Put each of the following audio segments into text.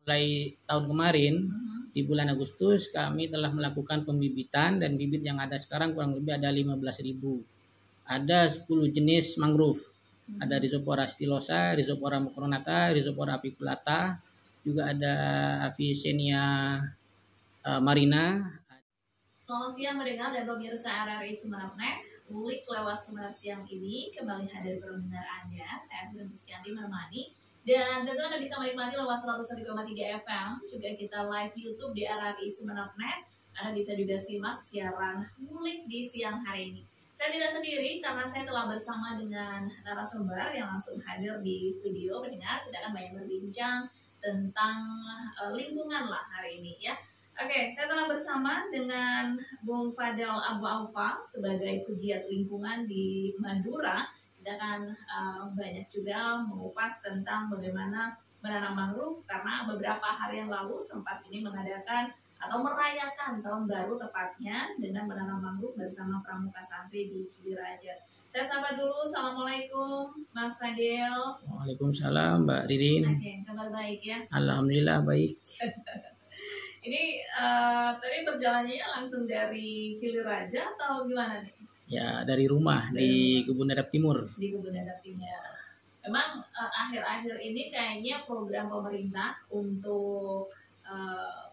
mulai tahun kemarin di bulan Agustus kami telah melakukan pembibitan dan bibit yang ada sekarang kurang lebih ada 15.000. Ada 10 jenis mangrove. Ada Rhizopora stylosa, Rhizopora macronata, Rhizopora apiculata, juga ada Avicennia marina. Selamat siang mendengar dan pemirsa RRI Sumeneb. Ngulik lewat Sumeneb siang ini kembali hadir ke pendengar Anda. Saya Firin Rizkyanti menemani. Dan tentu Anda bisa menikmati lewat 101,3 FM. Juga kita live YouTube di RRI Sumeneb. Anda bisa juga simak siaran ngulik di siang hari ini. Saya tidak sendiri karena saya telah bersama dengan narasumber yang langsung hadir di studio. Pendengar, kita akan banyak berbincang tentang lingkungan lah hari ini ya. Oke, saya telah bersama dengan Bung Fadel Abu Aufa sebagai pegiat lingkungan di Madura. Kita akan banyak juga mengupas tentang bagaimana menanam mangrove karena beberapa hari yang lalu sempat ini mengadakan atau merayakan tahun baru tepatnya dengan menanam mangrove bersama Pramuka Santri di Cibiraja. Saya sapa dulu, assalamualaikum Mas Fadel. Waalaikumsalam Mbak Ririn. Oke, kabar baik ya? Alhamdulillah baik. Ini tadi perjalanannya langsung dari Cibiraja atau gimana nih? Ya dari rumah di Kebun Dadap Timur. Di Kebun Dadap Timur. Memang akhir-akhir ini kayaknya program pemerintah untuk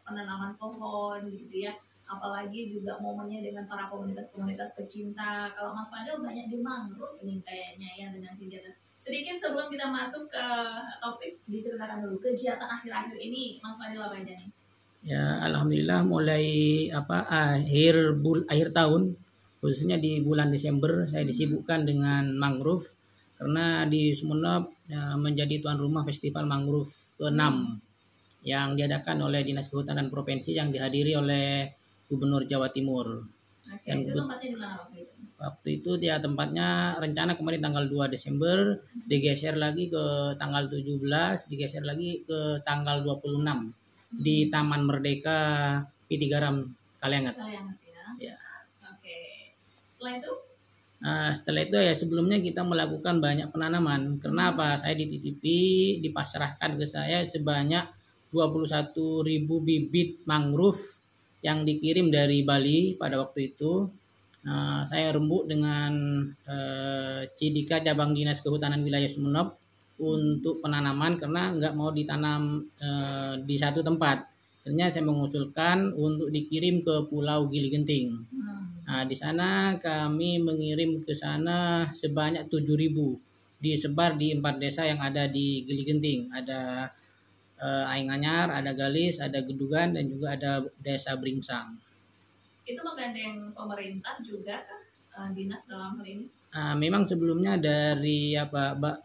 penanaman pohon gitu ya, apalagi juga momennya dengan para komunitas-komunitas pecinta. Kalau Mas Fadel banyak di mangrove nih kayaknya ya dengan kegiatan. Sedikit sebelum kita masuk ke topik, diceritakan dulu kegiatan akhir-akhir ini Mas Fadel apa aja nih? Ya alhamdulillah mulai akhir tahun khususnya di bulan Desember saya disibukkan dengan mangrove karena di Sumeneb menjadi tuan rumah festival mangrove ke-6 yang diadakan oleh Dinas Kehutanan Provinsi yang dihadiri oleh Gubernur Jawa Timur. Oke, itu tempatnya di mana waktu itu? Waktu itu dia tempatnya rencana kemarin tanggal 2 Desember, digeser lagi ke tanggal 17, digeser lagi ke tanggal 26 di Taman Merdeka Pitigaram Kaliangat. Kaliangat ya. Oke. Setelah itu ya sebelumnya kita melakukan banyak penanaman. Kenapa? Saya dititipi, dipasrahkan ke saya sebanyak 21.000 bibit mangrove yang dikirim dari Bali pada waktu itu. Saya rembuk dengan Cidika Cabang Dinas Kehutanan Wilayah Sumeneb untuk penanaman karena nggak mau ditanam di satu tempat. Akhirnya saya mengusulkan untuk dikirim ke Pulau Gili Genting. Nah, di sana kami mengirim ke sana sebanyak 7.000 disebar di 4 desa yang ada di Gili Genting. Ada Aing Anyar, ada Galis, ada Gedugan, dan juga ada Desa Bringsang. Itu menggandeng pemerintah juga kah dinas dalam hal ini? Memang sebelumnya dari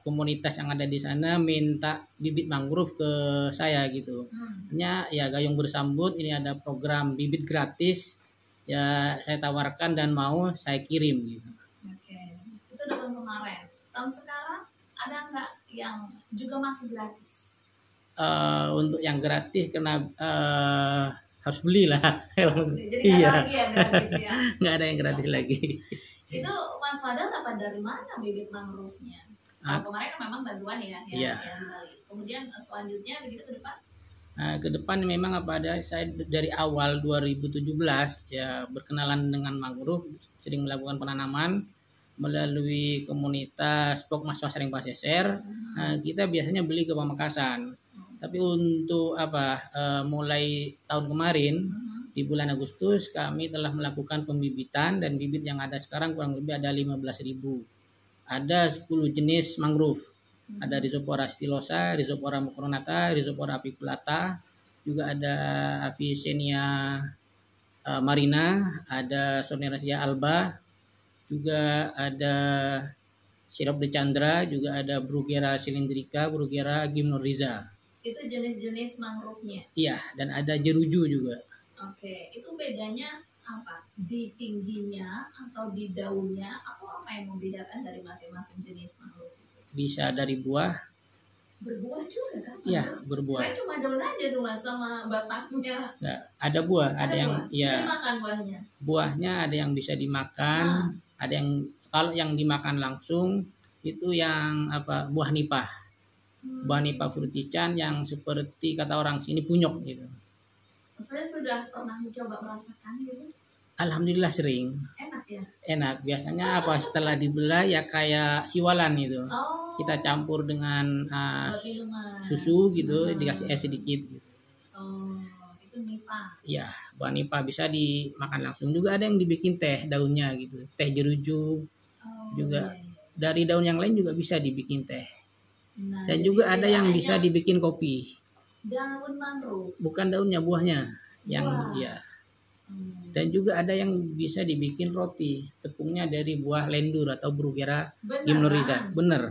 komunitas yang ada di sana minta bibit mangrove ke saya gitu. Hanya ya gayung bersambut ini ada program bibit gratis ya saya tawarkan dan mau saya kirim gitu. Oke, itu udah tahun kemarin. Tahun sekarang ada nggak yang juga masih gratis? Untuk yang gratis karena harus beli lah. Jadi nggak ada lagi yang gratis ya? Nggak ada yang gratis lagi. Itu Mas Fadel dapat dari mana bibit mangrove-nya? Kalau kemarin kan memang bantuan ya di Bali. Kemudian selanjutnya begitu ke depan? Ke depan memang saya dari awal 2017 ya berkenalan dengan mangrove, sering melakukan penanaman melalui komunitas Pokmas Sering Paseser. Kita biasanya beli ke Pamekasan. Tapi untuk mulai tahun kemarin di bulan Agustus kami telah melakukan pembibitan dan bibit yang ada sekarang kurang lebih ada 15.000. Ada 10 jenis mangrove. Ada Rhizopora stylosa, Rhizopora macronata, Rhizopora apiculata, juga ada Avicennia marina, ada Soneracia alba, juga ada Sirop de Chandra, juga ada Bruguera cylindrica, Bruguera gymnorrhiza. Itu jenis-jenis mangrove-nya? Iya, dan ada jeruju juga. Oke, itu bedanya apa? Di tingginya atau di daunnya atau apa yang membedakan dari masing-masing jenis mangrove itu? Bisa dari buah. Berbuah juga kan? Iya, berbuah. Karena cuma daun aja tuh Mas sama batangnya. Nah, ada buah, ada yang buah. Bisa dimakan buahnya? Buahnya ada yang bisa dimakan, ada yang kalau yang dimakan langsung itu yang buah nipah. Banipa frutican yang seperti kata orang sini punyok gitu. Sebenarnya sudah pernah mencoba merasakan gitu? Alhamdulillah sering. Enak ya? Enak. Biasanya apa setelah dibelah ya kayak siwalan gitu. Oh, Kita campur dengan buat minuman. susu gitu, dikasih es sedikit gitu. Oh, itu nipa. Ya, banipa bisa dimakan langsung. Juga ada yang dibikin teh daunnya gitu. Teh jeruju Oh, juga. iya, iya. Dari daun yang lain juga bisa dibikin teh. Nah, Dan jadi juga ada tidak yang hanya bisa dibikin kopi. daun mangrove. Bukan daunnya, buahnya. Yang Wah. ya. Dan juga ada yang bisa dibikin roti. Tepungnya dari buah lendur atau Bruguera gimnoriza. Beneran? Bener.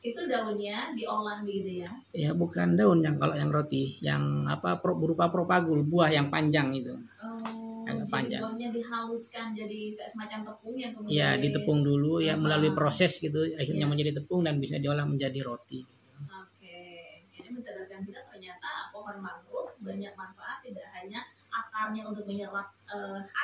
Itu daunnya diolah gitu ya? Ya bukan daun yang kalau yang roti, yang apa berupa propagul, buah yang panjang itu. Oh, Agak jadi panjang. buahnya dihaluskan jadi kayak semacam tepung yang kemudian Ya ditepung dulu ya melalui Ah. proses gitu, akhirnya Iya. menjadi tepung dan bisa diolah menjadi roti. Oke, ini mencerdaskan kita ternyata pohon mangrove banyak manfaat, tidak hanya akarnya untuk menyerap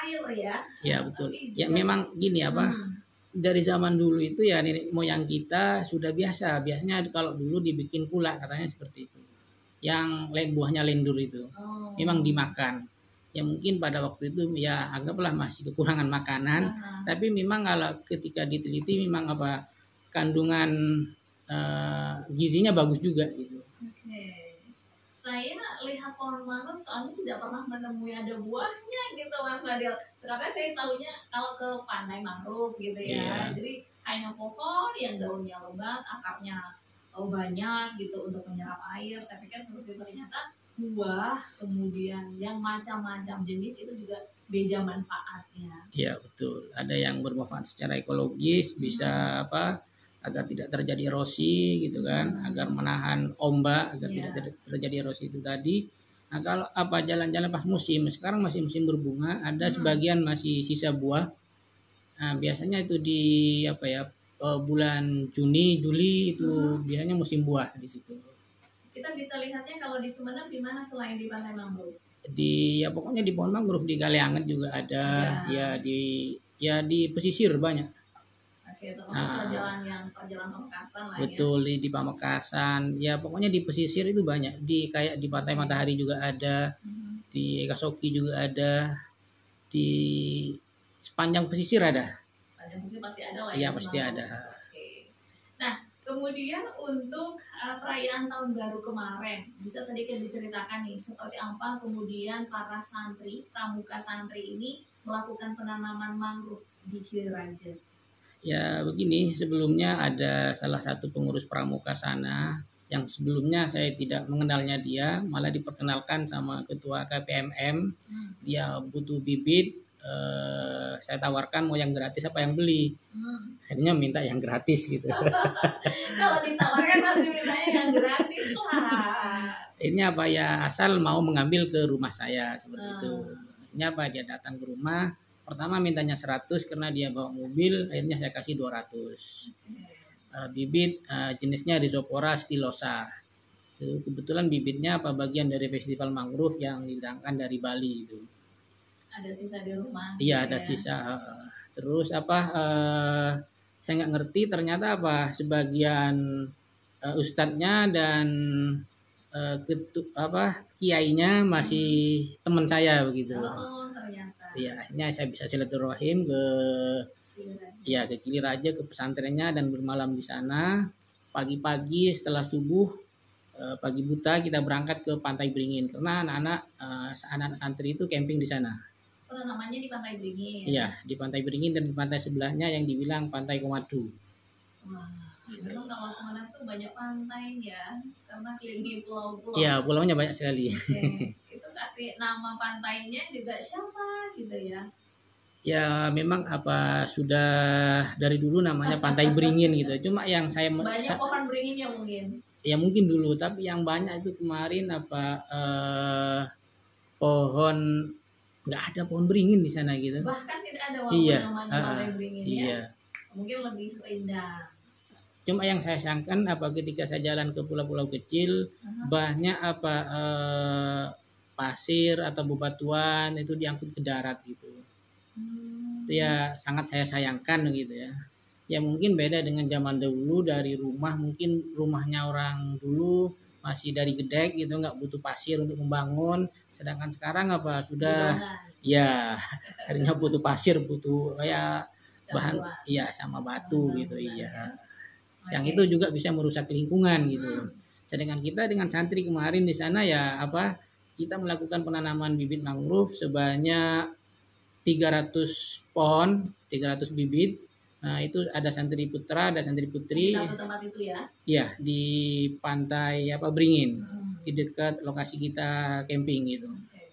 air ya. Ya betul. Tapi Ya juga- memang gini apa? Hmm, Dari zaman dulu itu ya nenek moyang kita sudah biasa. Biasanya kalau dulu dibikin pula katanya seperti itu. Yang buahnya lendur itu. oh. Memang dimakan. Ya mungkin pada waktu itu ya anggaplah masih kekurangan makanan. Ah, Tapi memang kalau ketika diteliti memang apa kandungan gizinya bagus juga gitu. Oke. Saya lihat pohon mangrove soalnya tidak pernah menemui ada buahnya gitu Mas Fadil. Sedangkan saya tahunya kalau ke pantai mangrove gitu ya. Iya. Jadi hanya pohon yang daunnya lebat, akarnya banyak gitu untuk menyerap air. Saya pikir seperti itu, ternyata buah kemudian yang macam-macam jenis itu juga beda manfaatnya. Iya betul. Ada yang bermanfaat secara ekologis, bisa apa agar tidak terjadi erosi gitu kan, agar menahan ombak, agar Iya. tidak terjadi erosi itu tadi. Nah kalau apa jalan-jalan pas musim, sekarang masih musim berbunga, ada sebagian masih sisa buah. Nah, biasanya itu di apa ya bulan Juni, Juli itu biasanya musim buah di situ. Kita bisa lihatnya kalau di Sumeneb di mana selain di pantai mangrove? Di ya pokoknya di pohon mangrove di Kalianget juga ada, ya di pesisir banyak. Oke, termasuk perjalanan Pamekasan lah ya. Betul di Pamekasan, ya pokoknya di pesisir itu banyak. Kayak di Pantai Matahari juga ada, di Ekasoki juga ada, di sepanjang pesisir ada. Sepanjang pesisir pasti ada lah Iya ya. pasti ada. Oke. Nah, kemudian untuk perayaan tahun baru kemarin, bisa sedikit diceritakan nih seperti apa kemudian para santri, pramuka santri ini melakukan penanaman mangrove di Kiliraja. Ya begini, sebelumnya ada salah satu pengurus pramuka sana yang sebelumnya saya tidak mengenalnya dia, malah diperkenalkan sama ketua KPMM. Dia butuh bibit, saya tawarkan mau yang gratis apa yang beli. Akhirnya minta yang gratis gitu. Kalau ditawarkan pasti mintanya yang gratis lah. Ini apa ya asal mau mengambil ke rumah saya seperti itu. Ini apa dia datang ke rumah. Pertama mintanya 100 karena dia bawa mobil, akhirnya saya kasih 200. Bibit jenisnya Rhizopora stylosa. Itu kebetulan bibitnya apa bagian dari festival mangrove yang didatangkan dari Bali itu. Ada sisa di rumah. Iya, ada sisa. Terus apa saya nggak ngerti ternyata apa sebagian ustadznya dan kiainya masih teman saya begitu. Oh, ternyata. Iya, akhirnya saya bisa silaturahim ke Kiliraja ke pesantrennya dan bermalam di sana. Pagi-pagi setelah subuh pagi buta kita berangkat ke Pantai Beringin karena anak-anak santri itu camping di sana. Namanya di Pantai Beringin. Iya, di Pantai Beringin dan di pantai sebelahnya yang dibilang Pantai Komadu. Wah, memang kalau Sumeneb tuh banyak pantai ya, karena kelilingi pulau-pulau. Iya, pulaunya banyak sekali. Oke. Itu kasih nama pantainya juga siapa gitu ya? Ya memang apa sudah dari dulu namanya Pantai Beringin gitu. Cuma yang saya banyak pohon beringinnya mungkin. Ya mungkin dulu, tapi yang banyak itu kemarin apa pohon nggak ada pohon beringin di sana gitu. Bahkan tidak ada walaupun namanya Pantai Beringin iya. Ya. Mungkin lebih rindang. Cuma yang saya sangkan apa ketika saya jalan ke pulau-pulau kecil banyak apa pasir atau bebatuan itu diangkut ke darat gitu. Itu ya sangat saya sayangkan gitu ya. Ya mungkin beda dengan zaman dulu, dari rumah, mungkin rumahnya orang dulu masih dari gedek gitu, nggak butuh pasir untuk membangun. Sedangkan sekarang apa sudah, Gedongan, ya nggak butuh pasir, butuh kayak bahan, campuran, ya sama bahan batu gitu, bangunan iya. ya. Yang Oke. itu juga bisa merusak lingkungan gitu. Hmm. Sedangkan kita dengan santri kemarin di sana ya apa, kita melakukan penanaman bibit mangrove sebanyak 300 pohon, 300 bibit. Nah, itu ada santri putra, ada santri Di putri. satu tempat itu ya. Ya, di pantai apa Beringin, Hmm. di dekat lokasi kita camping gitu. Oke.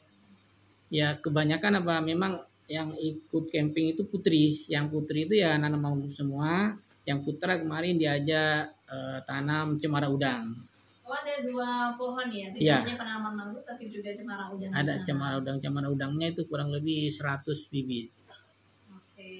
Ya, kebanyakan apa memang yang ikut camping itu putri. Yang putri itu ya nanam mangrove semua. Yang putra kemarin diajak tanam cemara udang. Oh, ada 2 pohon ya, tidak Ya, hanya penanaman mangrove tapi juga cemara udang di ada sana. cemara udangnya itu kurang lebih 100 bibit. Oke.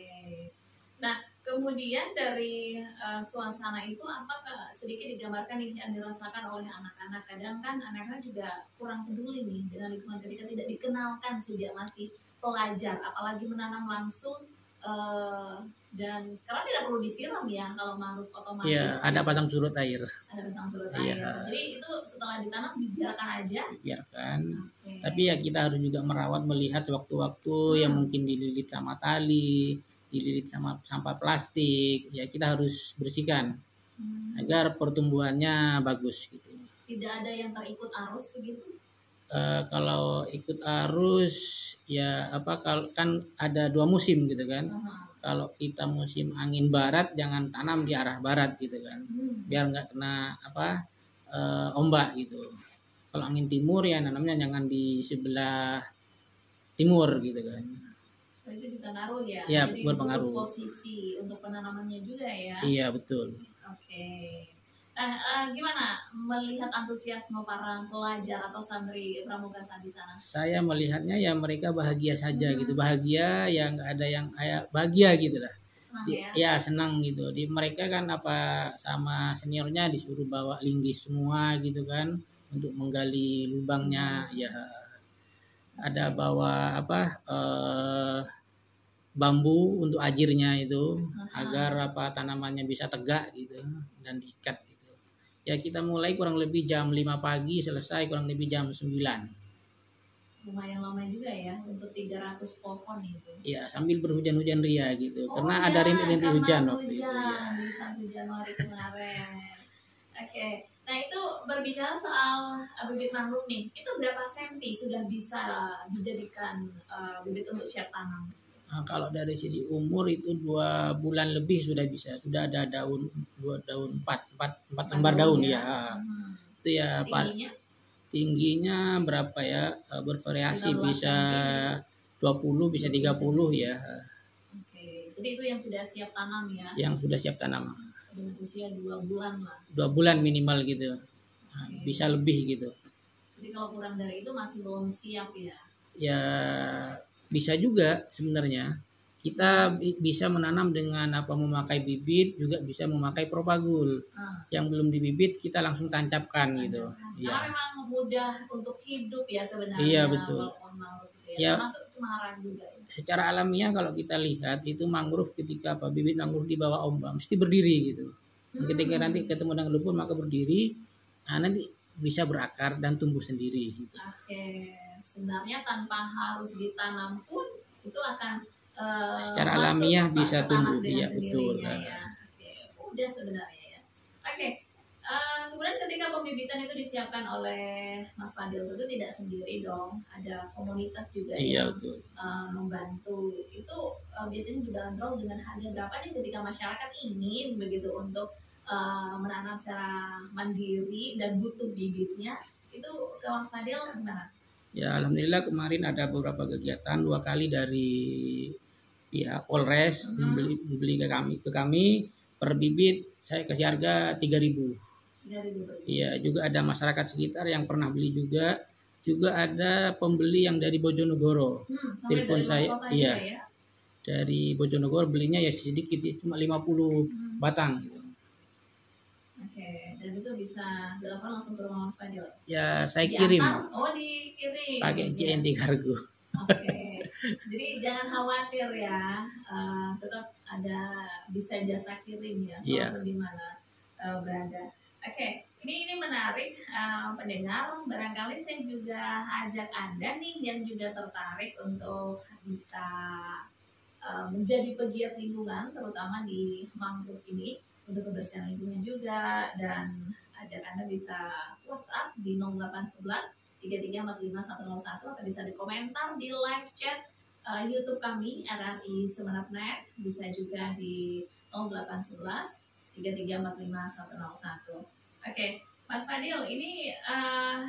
Nah, kemudian dari suasana itu apakah sedikit digambarkan nih yang dirasakan oleh anak-anak? Kadang kan anak-anak juga kurang peduli nih dengan lingkungan ketika tidak dikenalkan sejak masih pelajar, apalagi menanam langsung eh, dan karena tidak perlu disiram ya kalau mangrove Ya, otomatis ada gitu. pasang surut air. Ada pasang surut Iya, air. Jadi itu setelah ditanam dibiarkan aja. biarkan. Oke. Tapi ya kita harus juga merawat, melihat sewaktu-waktu yang mungkin dililit sama tali, dililit sama sampah plastik. Ya kita harus bersihkan agar pertumbuhannya bagus gitu. Tidak ada yang terikut arus begitu? Kalau ikut arus ya apa, kalau kan ada 2 musim gitu kan. Kalau kita musim angin barat jangan tanam di arah barat gitu kan. Biar nggak kena apa ombak gitu. Kalau angin timur ya nanamnya jangan di sebelah timur gitu kan. So, itu juga ngaruh ya. Ya, Jadi berpengaruh. untuk posisi untuk penanamannya juga ya. Iya betul. Oke. Nah, gimana melihat antusiasme para pelajar atau santri Pramuka di sana? Saya melihatnya ya mereka bahagia saja gitu, bahagia yang nggak ada yang kayak bahagia gitu lah. Senang ya. Ya senang gitu. Di mereka kan apa sama seniornya disuruh bawa linggis semua gitu kan untuk menggali lubangnya. Ya ada bawa apa bambu untuk ajirnya itu agar apa tanamannya bisa tegak gitu dan diikat gitu. Ya kita mulai kurang lebih jam 5 pagi, selesai kurang lebih jam 9. Lumayan lama juga ya untuk 300 pohon itu. Ya sambil berhujan-hujan ria gitu. Oh, karena ya, ada rintik-rintik karena hujan waktu itu ya. di 1 Januari kemarin. Oke. Nah, itu berbicara soal bibit mangrove nih. Itu berapa senti sudah bisa dijadikan bibit untuk siap tanam? Nah, kalau dari sisi umur itu 2 bulan lebih sudah bisa, sudah ada daun, empat lembar daun ya. Itu ya tingginya berapa ya, bervariasi, 15 bisa cm. 20 bisa 30 ya. Oke, jadi itu yang sudah siap tanam ya. Yang sudah siap tanam. Dengan usia 2 bulan lah. 2 bulan minimal gitu. Nah, bisa lebih gitu. Jadi kalau kurang dari itu masih belum siap ya. Ya bisa juga sebenarnya. Kita bisa menanam dengan apa, memakai bibit, juga bisa memakai propagul. Yang belum dibibit kita langsung tancapkan gitu. Karena memang mudah untuk hidup ya sebenarnya. Iya betul. Ya, termasuk cemara juga. Secara alamiah kalau kita lihat itu mangrove ketika apa bibit mangrove di bawah ombak mesti berdiri gitu. Ketika nanti ketemu dengan lumpur maka berdiri. Nah, nanti bisa berakar dan tumbuh sendiri. Gitu. Oke, sebenarnya tanpa harus ditanam pun itu akan secara alamiah bisa tumbuh, ya betul. Ya. Oke, mudah sebenarnya ya. Oke, kemudian ketika pembibitan itu disiapkan oleh Mas Fadil tentu tidak sendiri dong, ada komunitas juga yang betul. Membantu. Itu biasanya dibanderol dengan harga berapa nih ketika masyarakat ingin begitu untuk menanam secara mandiri dan butuh bibitnya, itu ke Mas Fadil gimana? Ya alhamdulillah kemarin ada beberapa kegiatan, 2 kali dari pihak Polres membeli ke kami per bibit saya kasih harga 3.000. 3.000. Iya, juga ada masyarakat sekitar yang pernah beli juga. Juga ada pembeli yang dari Bojonegoro. Telepon saya, iya. Ya? Dari Bojonegoro belinya ya sedikit sih, cuma 50 batang. Oke, dan itu bisa dilakukan langsung ke rumah Mas Fadil? Ya, saya kirim. Oh, dikirim. Pakai JNT Kargo. Oke. Jadi jangan khawatir ya, tetap ada bisa jasa kirim ya, Iya. walaupun di mana berada. Oke, ini menarik pendengar. Barangkali saya juga ajak Anda nih yang juga tertarik untuk bisa menjadi pegiat lingkungan, terutama di mangrove ini untuk kebersihan lingkungan juga, dan ajak Anda bisa WhatsApp di 0811 3345 101 atau bisa di komentar di live chat YouTube kami RRI Sumeneb.net, bisa juga di 0811 3345 101. Oke, Mas Fadil, ini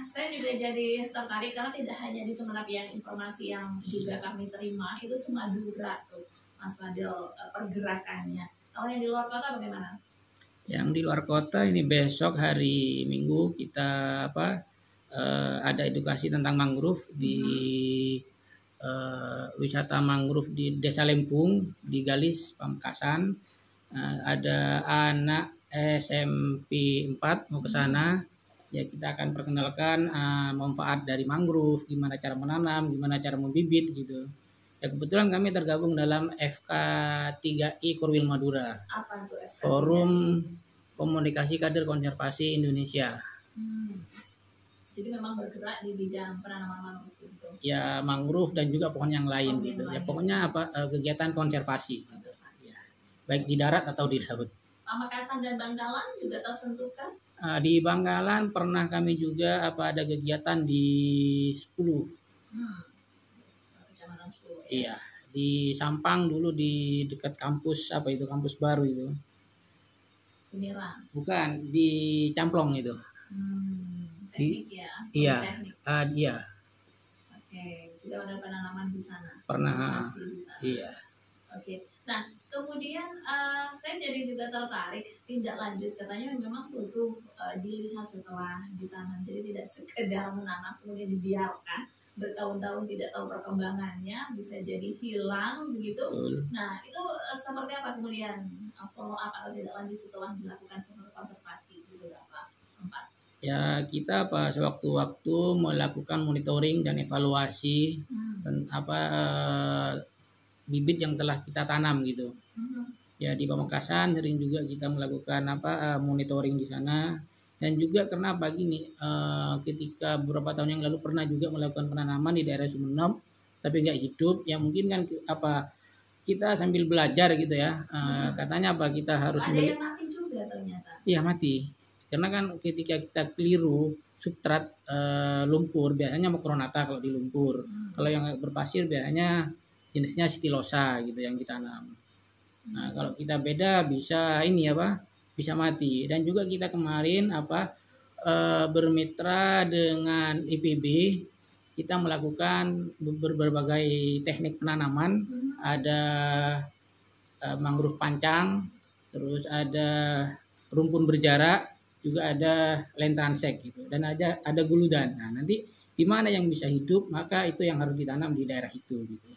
saya juga jadi tertarik karena tidak hanya di Sumeneb yang informasi yang juga kami terima itu semadura tuh, Mas Fadil, pergerakannya. Kalau yang di luar kota bagaimana? Yang di luar kota ini besok hari Minggu kita ada edukasi tentang mangrove di wisata mangrove di Desa Lempung di Galis Pamekasan. Ada anak SMP 4 mau ke sana. Ya kita akan perkenalkan manfaat dari mangrove, gimana cara menanam, gimana cara membibit gitu. Ya kebetulan kami tergabung dalam FK3I Korwil Madura. Apa itu FK3I? Forum Komunikasi Kader Konservasi Indonesia. Jadi memang bergerak di bidang penanaman mangrove gitu. Ya mangrove dan juga pohon yang lain gitu. Ya pokoknya kegiatan konservasi. Gitu. Ya. Baik di darat atau di laut. Pamekasan dan Bangkalan juga tersentuh kan? Di Bangkalan pernah kami juga ada kegiatan di 10. Kecamatan 10 ya. Iya, di Sampang dulu di dekat kampus kampus baru itu. Penirang. Bukan, di Camplong itu. Teknik ya. Iya. Iya. Oke, juga ada penanaman di sana. Pernah. Di sana. Iya. Oke. Nah, kemudian saya jadi juga tertarik tindak lanjut, katanya memang butuh dilihat setelah ditanam. Jadi tidak sekedar menanam kemudian dibiarkan bertahun-tahun tidak tahu perkembangannya, bisa jadi hilang begitu. Nah, itu seperti apa kemudian follow up atau tidak lanjut setelah dilakukan konservasi di beberapa tempat? Ya kita sewaktu-waktu melakukan monitoring dan evaluasi bibit yang telah kita tanam gitu. Ya di Pamekasan sering juga kita melakukan monitoring di sana, dan juga karena gini, ketika beberapa tahun yang lalu pernah juga melakukan penanaman di daerah Sumeneb tapi nggak hidup, ya mungkin kan kita sambil belajar gitu ya. Katanya kita harus ada yang mati juga ternyata. Iya mati. Karena kan ketika kita keliru substrat lumpur biasanya Macronata kalau di lumpur. Kalau yang berpasir biasanya jenisnya Stilosa gitu yang kita tanam. Nah, kalau kita beda bisa bisa mati. Dan juga kita kemarin bermitra dengan IPB, kita melakukan berbagai teknik penanaman. Ada mangrove pancang, terus ada rumpun berjarak, juga ada lentransek gitu, dan ada guludan. Nah, nanti di mana yang bisa hidup maka itu yang harus ditanam di daerah itu gitu.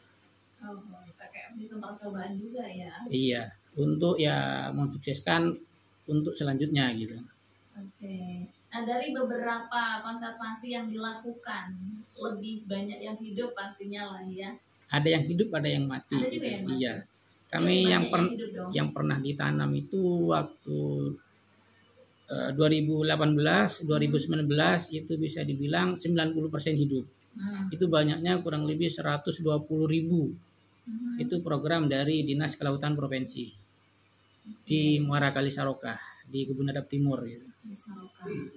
Oh, pakai sistem percobaan juga ya. Iya, untuk ya mensukseskan untuk selanjutnya gitu. Oke. Nah, dari beberapa konservasi yang dilakukan, lebih banyak yang hidup pastinya lah ya. Ada yang hidup, ada yang mati. Ada juga yang mati. Iya. Kami yang pernah ditanam itu waktu 2018, 2019 itu bisa dibilang 90% hidup. Itu banyaknya kurang lebih 120.000. Itu program dari Dinas Kelautan Provinsi di Muara Kali Saroka di Kebun Adap Timur gitu.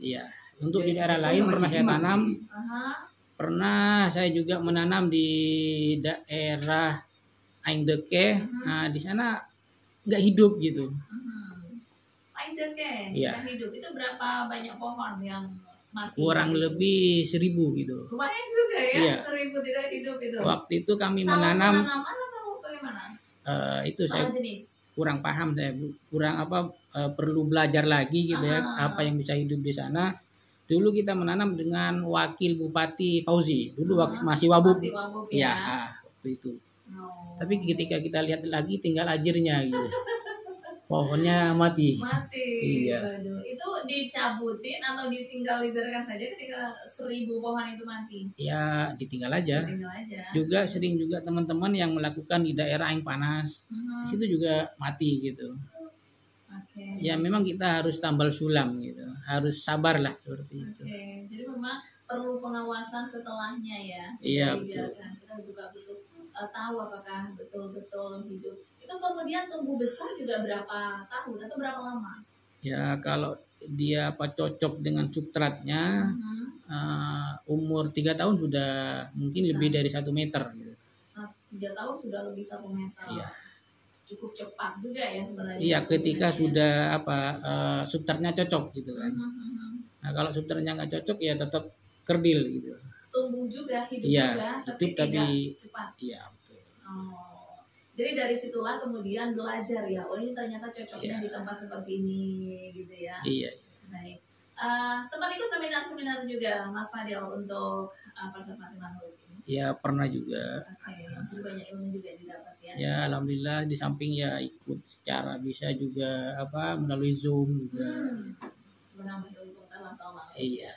Iya. Untuk di daerah lain pernah saya tanam. Pernah saya juga menanam di daerah Aing Deke. Nah, di sana nggak hidup gitu. Iya. Hidup itu berapa banyak pohon yang mati? Kurang lebih 1.000 gitu. Lumayan juga ya, iya. 1.000 tidak hidup itu. Waktu itu kami menanam atau bagaimana? Itu salah saya jenis. Kurang paham, saya kurang perlu belajar lagi gitu ya, apa yang bisa hidup di sana. Dulu kita menanam dengan wakil Bupati Fauzi, dulu masih Wabub. Ya, waktu itu. Tapi ketika kita lihat lagi tinggal ajirnya gitu. pohonnya mati. Mati. Iya. Waduh, itu dicabutin atau ditinggal dibiarkan saja ketika 1.000 pohon itu mati? Ya ditinggal aja. Ditinggal aja. Juga sering juga teman-teman yang melakukan di daerah yang panas, di situ juga mati gitu. Oke. Ya memang kita harus tambal sulam gitu, harus sabar lah seperti itu. Oke, jadi memang perlu pengawasan setelahnya ya. Iya, Dibiarkan. Kita juga butuh tahu apakah betul-betul hidup. Itu kemudian tumbuh besar juga berapa tahun atau berapa lama? Ya kalau dia apa cocok dengan substratnya, umur 3 tahun sudah mungkin lebih dari 1 meter gitu. 3 tahun sudah lebih 1 meter. Iya. Cukup cepat juga ya sebenarnya. Iya, ketika sudah substratnya cocok gitu kan. Nah kalau substratnya nggak cocok ya tetap kerdil gitu. Tumbuh juga, hidup iya, juga, tapi hidup, tidak cepat. Iya betul. Oh, jadi dari situlah kemudian belajar ya. Oh ini ternyata cocoknya Iya. di tempat seperti ini, gitu ya. Iya. Baik. Sempat ikut seminar-seminar juga, Mas Fadil, untuk konservasi mangrove ini? Ya pernah juga. Oke, jadi banyak ilmu juga didapat ya. Ya alhamdulillah di samping ya ikut secara bisa juga melalui Zoom juga. Menambah ilmu pengetahuan soal mangrove. Iya.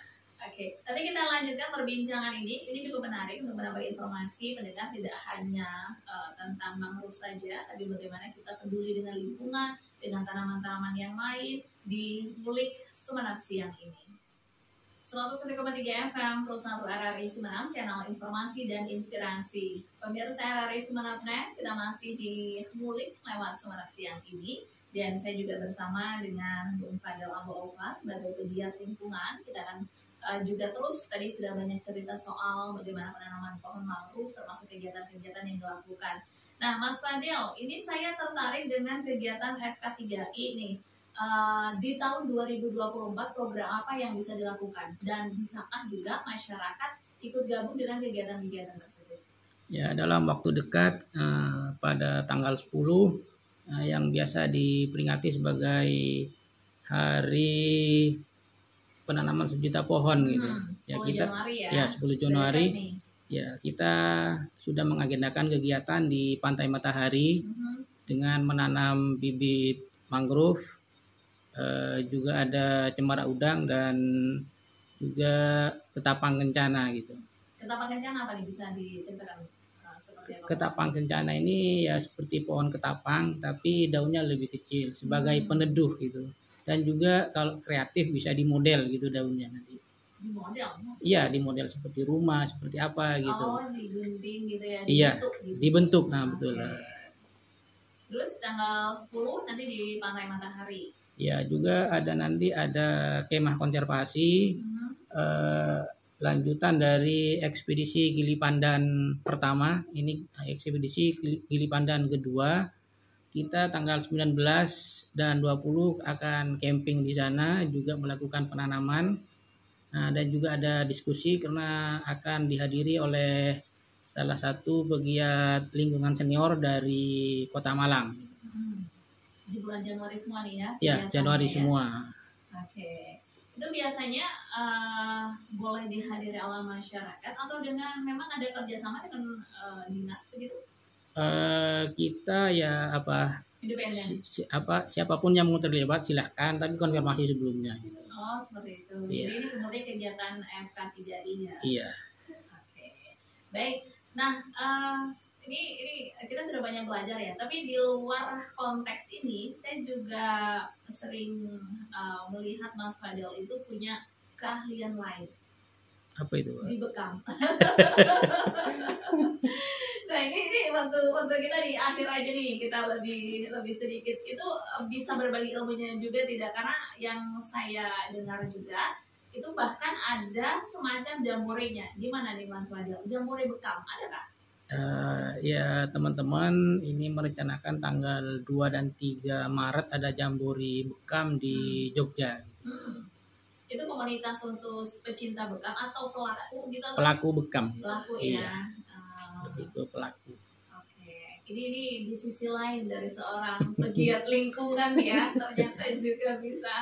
Oke, nanti kita lanjutkan perbincangan ini. Ini cukup menarik untuk menambah informasi pendengar, tidak hanya tentang mangrove saja, tapi bagaimana kita peduli dengan lingkungan, dengan tanaman-tanaman yang lain di Wulik Sumeneb siang ini. 101,3 FM Pro 1 RRI Sumeneb, channel informasi dan inspirasi. Pemirsa RRI Sumeneb Net, kita masih di Wulik lewat Sumeneb siang ini. Dan saya juga bersama dengan Bung Fadil Ambo-Ova sebagai pegiat lingkungan. Kita akan juga terus tadi sudah banyak cerita soal bagaimana penanaman pohon mangrove termasuk kegiatan-kegiatan yang dilakukan. Nah, Mas Fadil, ini saya tertarik dengan kegiatan FK3I nih. Di tahun 2024 program apa yang bisa dilakukan dan bisakah juga masyarakat ikut gabung dengan kegiatan-kegiatan tersebut? Ya, dalam waktu dekat pada tanggal 10 yang biasa diperingati sebagai hari penanaman 1 juta pohon gitu. Ya kita Januari ya. Ya 10 Januari. Ya kita sudah mengagendakan kegiatan di Pantai Matahari dengan menanam bibit mangrove, juga ada cemara udang dan juga ketapang kencana gitu. Ketapang kencana apa nih, bisa diceritakan seperti apa? Ketapang kencana ini ya seperti pohon ketapang tapi daunnya lebih kecil sebagai peneduh gitu. Dan juga kalau kreatif bisa dimodel gitu daunnya nanti. Dimodel? Iya, dimodel seperti rumah, seperti apa gitu. Oh, digunting gitu ya? Iya, dibentuk. Nah, betul. Terus tanggal 10 nanti di Pantai Matahari. Ya, juga nanti ada kemah konservasi, lanjutan dari ekspedisi Gili Pandan pertama, ini ekspedisi Gili Pandan kedua. Kita tanggal 19 dan 20 akan camping di sana, juga melakukan penanaman. Nah, dan juga ada diskusi karena akan dihadiri oleh salah satu pegiat lingkungan senior dari Kota Malang. Di bulan Januari semua nih ya? Ya, Januari semua. Oke. Itu biasanya boleh dihadiri oleh masyarakat atau dengan memang ada kerjasama dengan dinas begitu? Kita ya independen. Siapapun yang mau terlibat silahkan, tapi konfirmasi sebelumnya. Gitu. Oh seperti itu. Iya. Jadi ini kemudian kegiatan FK3I ya. Iya. Oke. Baik. Nah ini kita sudah banyak belajar ya. Tapi di luar konteks ini saya juga sering melihat Mas Fadil itu punya keahlian lain. Apa itu? Dibekam. Nah ini waktu kita di akhir aja nih, kita lebih sedikit itu bisa berbagi ilmunya juga tidak, karena yang saya dengar juga itu bahkan ada semacam jamborenya. Gimana nih Mas Fadil? Jambore bekam adakah? Ya teman-teman, ini merencanakan tanggal 2 dan 3 Maret ada jambore bekam di Jogja. Itu komunitas untuk pecinta bekam atau pelaku gitu? Pelaku bekam. Pelaku iya. Ya. Lebih ke pelaku. Oke, ini di sisi lain dari seorang pegiat lingkungan ya, ternyata juga bisa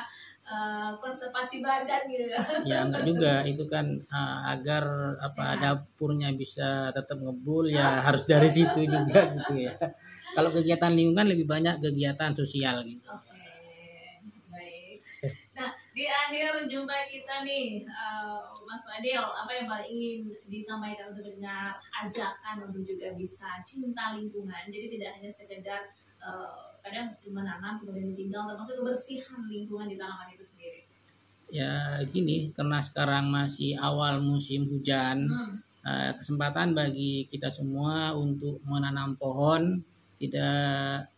konservasi badan gitu ya. Ya enggak juga, itu kan agar apa Sehat. dapurnya bisa tetap ngebul ya harus dari situ juga gitu ya. Kalau kegiatan lingkungan lebih banyak kegiatan sosial gitu. Oke, baik. Nah, di akhir jumpa kita nih, Mas Fadil, apa yang paling ingin disampaikan untuk pendengar, ajakan untuk juga bisa cinta lingkungan. Jadi tidak hanya sekedar kadang menanam kemudian ditinggal, termasuk kebersihan lingkungan di tanaman itu sendiri. Ya gini, karena sekarang masih awal musim hujan, kesempatan bagi kita semua untuk menanam pohon, tidak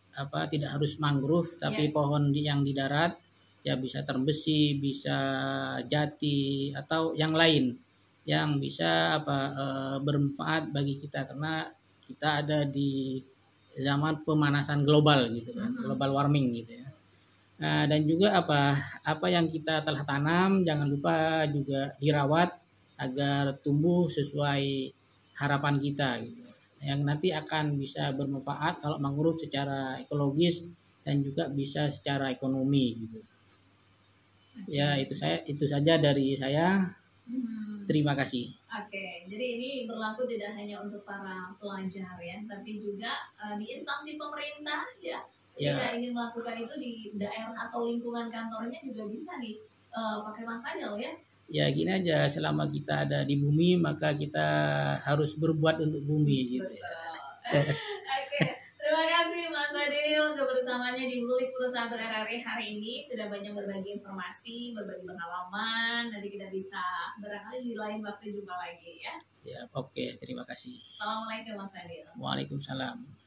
harus mangrove tapi Ya. pohon yang di darat ya, bisa term besi, bisa jati atau yang lain yang bisa bermanfaat bagi kita, karena kita ada di zaman pemanasan global gitu kan, global warming gitu ya. Nah, dan juga apa yang kita telah tanam jangan lupa juga dirawat agar tumbuh sesuai harapan kita gitu. Yang nanti akan bisa bermanfaat kalau mangrove secara ekologis dan juga bisa secara ekonomi gitu. Ya, itu saja dari saya. Terima kasih. Oke, jadi ini berlaku tidak hanya untuk para pelajar ya, tapi juga di instansi pemerintah ya. Jika ingin melakukan itu di daerah atau lingkungan kantornya juga bisa nih pakai Mas Fadil ya. Ya gini aja, selama kita ada di bumi maka kita harus berbuat untuk bumi gitu ya. Oke, terima kasih Mas Fadil kebersamaannya di Bulik Pro 1 RRI hari ini, sudah banyak berbagi informasi, berbagi pengalaman. Nanti kita bisa barangkali di lain waktu jumpa lagi ya. Ya, oke, terima kasih. Assalamualaikum Mas Fadil. Waalaikumsalam.